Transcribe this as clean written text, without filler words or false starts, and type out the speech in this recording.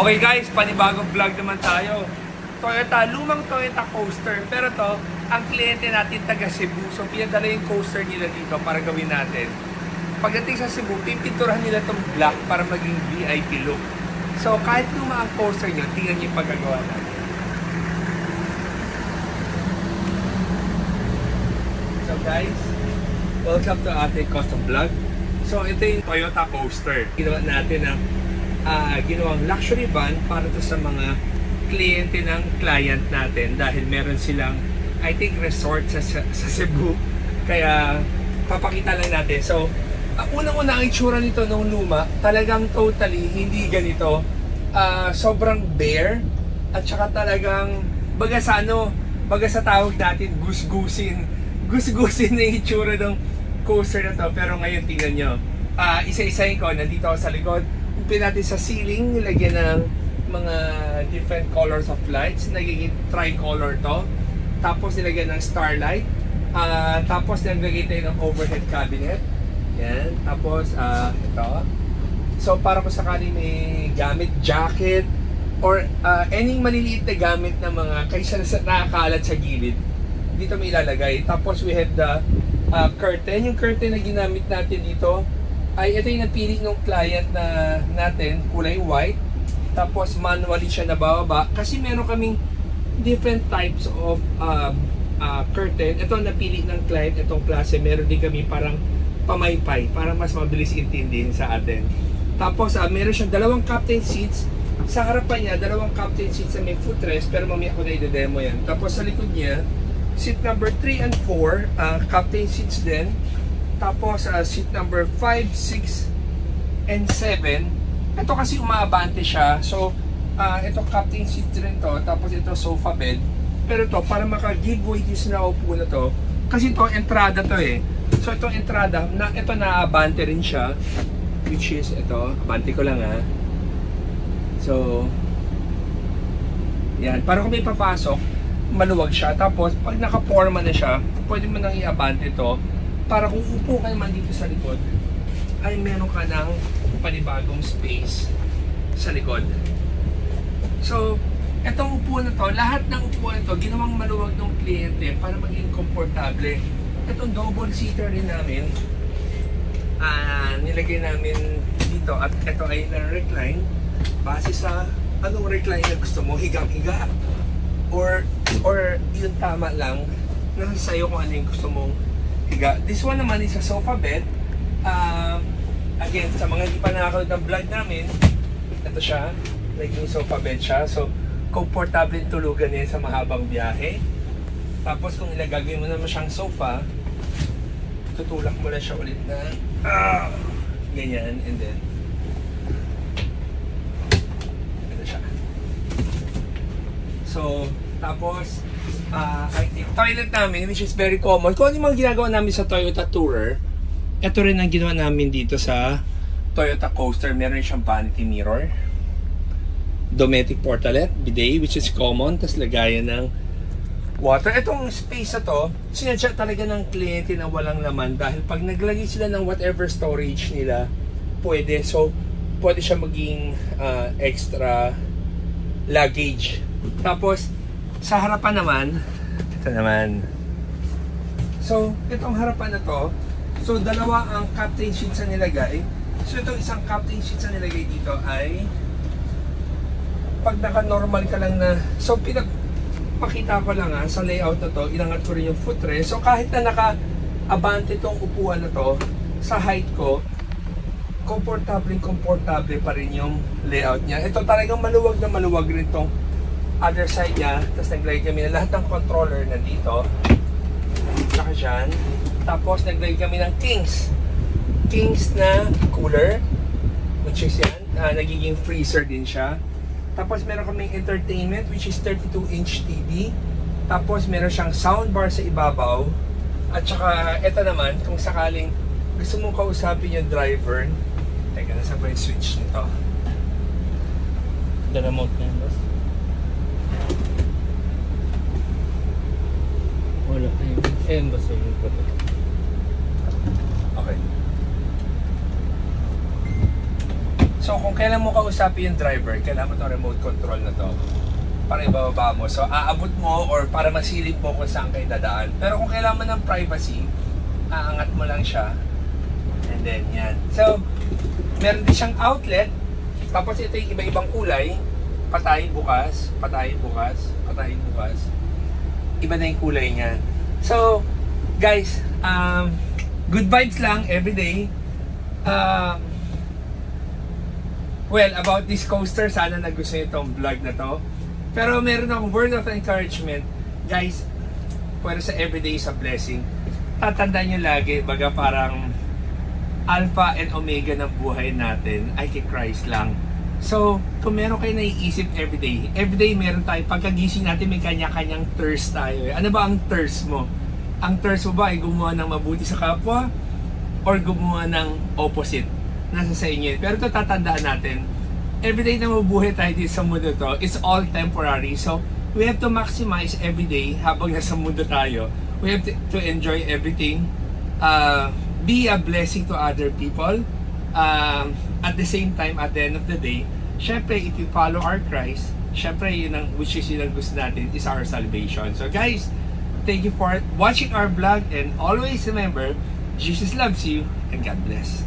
Okay guys, panibagong vlog naman tayo. Toyota, lumang Toyota coaster. Pero to, ang kliyente natin taga Cebu. So pinadala yung coaster nila dito para gawin natin. Pagdating sa Cebu, pipinturahan nila itong black para maging VIP look. So kahit lumang ang coaster nyo, tingnan nyo yung pagkagawa natin. So guys, welcome to ating custom vlog. So ito yung Toyota coaster. Ginawa natin ng ginawang luxury van para to sa mga kliyente ng client natin dahil meron silang I think resort sa Cebu, kaya papakita lang natin. So unang-una ang itsura nito nung luma, talagang totally hindi ganito, sobrang bare at saka talagang baga sa tawag natin gusgusin na yung itsura ng coaster na to. Pero ngayon tingnan nyo, isa-isahin ko, nandito ako sa likod. Natin sa ceiling, nilagyan ng mga different colors of lights, nagiging tricolor to. Tapos nilagyan ng starlight, tapos nilagyan tayo ng overhead cabinet. Yan, tapos ito. So para kung sakali may gamit, jacket or any maliliit na gamit na mga kaysa nakakalat sa gilid, dito may ilalagay. Tapos we have the curtain. Yung curtain na ginamit natin dito ay ito yung napili ng client natin, kulay white. Tapos manually siya nabababa kasi meron kaming different types of curtain. Ito napili ng client, itong klase. Meron din kami parang pamaypay para mas mabilis intindihin sa atin. Tapos meron siyang dalawang captain seats. Sa harapan niya, dalawang captain seats na may footrest, pero mamaya ko na i-demo yan. Tapos sa likod niya, seat number 3 and 4, captain seats din. Tapos seat number 5, 6, and 7. Ito kasi umaabante siya. So, ito captain seat rin to. Tapos ito sofa bed. Pero to para maka-giveaway din sa naupo na to. Kasi ito, entrada to eh. So, itong entrada, ito naaabante rin siya. Which is, ito, abante ko lang ha. So, yan. Para kung may papasok, maluwag siya. Tapos, pag naka-forma na siya, pwede mo nang i-abante ito. Para kung upo ka naman dito sa likod, ay meron ka ng panibagong space sa likod. So, etong upuan na to, lahat ng upuan na to, ginawang maluwag ng kliyente para maging komportable. Itong double seater rin namin, nilagay namin dito at ito ay na-recline base sa anong recline na gusto mo, higang-higa or yung tama lang, nasa sayo kung ano yung gusto mong higa. This one naman is a sofa bed. Again, sa mga hindi pa nakakalood ng vlog namin, ito siya, naging sofa bed siya. So, komportable yung tulugan niya sa mahabang biyahe. Tapos kung ilagagay mo naman siyang sofa, tutulak mo na siya ulit na ganyan, and then ito siya. So, tapos toilet namin, which is very common. Kung ano yung mga ginagawa namin sa Toyota Tourer, ito rin ang ginawa namin dito sa Toyota Coaster. Meron siyang vanity mirror, domestic portalet, bidet, which is common, tapos lagayan ng water. Itong space na to, sinadya talaga ng kliyente na walang laman dahil pag naglagay sila ng whatever storage nila, pwede. So, pwede siya maging extra luggage. Tapos, sa harapan naman, ito naman. So, itong harapan na to, so dalawa ang captain seats na nilagay. So, itong isang captain seats na nilagay dito ay pag naka-normal ka lang na, so pinagpakita ko lang sa layout na to, inangat ko rin yung footrest. So, kahit na naka-abante itong upuan na to, sa height ko, komportable pa rin yung layout niya. Ito talagang maluwag na maluwag rin itong other side niya. Tapos naglagay kami na lahat ng controller nandito, saka dyan. Tapos naglagay kami ng Kings na cooler, which is yan, nagiging freezer din siya. Tapos meron kaming entertainment, which is 32-inch TV. Tapos meron siyang soundbar sa ibabaw. At saka ito naman, kung sakaling gusto mong kausapin yung driver, teka, nasa ba yung switch nito? The remote na yun, boss? Wala. Ayun ba sa yung photo? Okay. So kung kailan mo kausapin yung driver, kailangan mo itong remote control na to para ibababa mo. So, aabot mo or para masilip mo kung saan kayo dadaan. Pero kung kailangan mo ng privacy, aangat mo lang siya. And then, yan. So, meron din siyang outlet. Tapos ito yung iba-ibang kulay. Patay, bukas. Patay, bukas. Patay, bukas. Iba na yung kulay niya. So, guys, good vibes lang everyday. Well, about this coaster, sana nagustuhan itong vlog na to. Pero meron akong word of encouragement. Guys, pwede sa everyday is a blessing. Tatandaan nyo lagi, baga parang alpha and omega ng buhay natin ay kay Christ lang. So, kung meron kayo naiisip everyday meron tayo, pagkagising natin may kanya-kanyang thirst tayo. Ano ba ang thirst mo? Ang thirst mo ba ay gumawa ng mabuti sa kapwa? Or gumawa ng opposite? Nasa sa inyo. Pero ito tatandaan natin, everyday na mabuhay tayo dito sa mundo to, it's all temporary. So, we have to maximize everyday habang nasa mundo tayo. We have to enjoy everything. Be a blessing to other people. At the same time, at the end of the day, syempre, if you follow our Christ, syempre, yun ang, which is yun ang gusto natin, is our salvation. So guys, thank you for watching our vlog, and always remember, Jesus loves you, and God bless.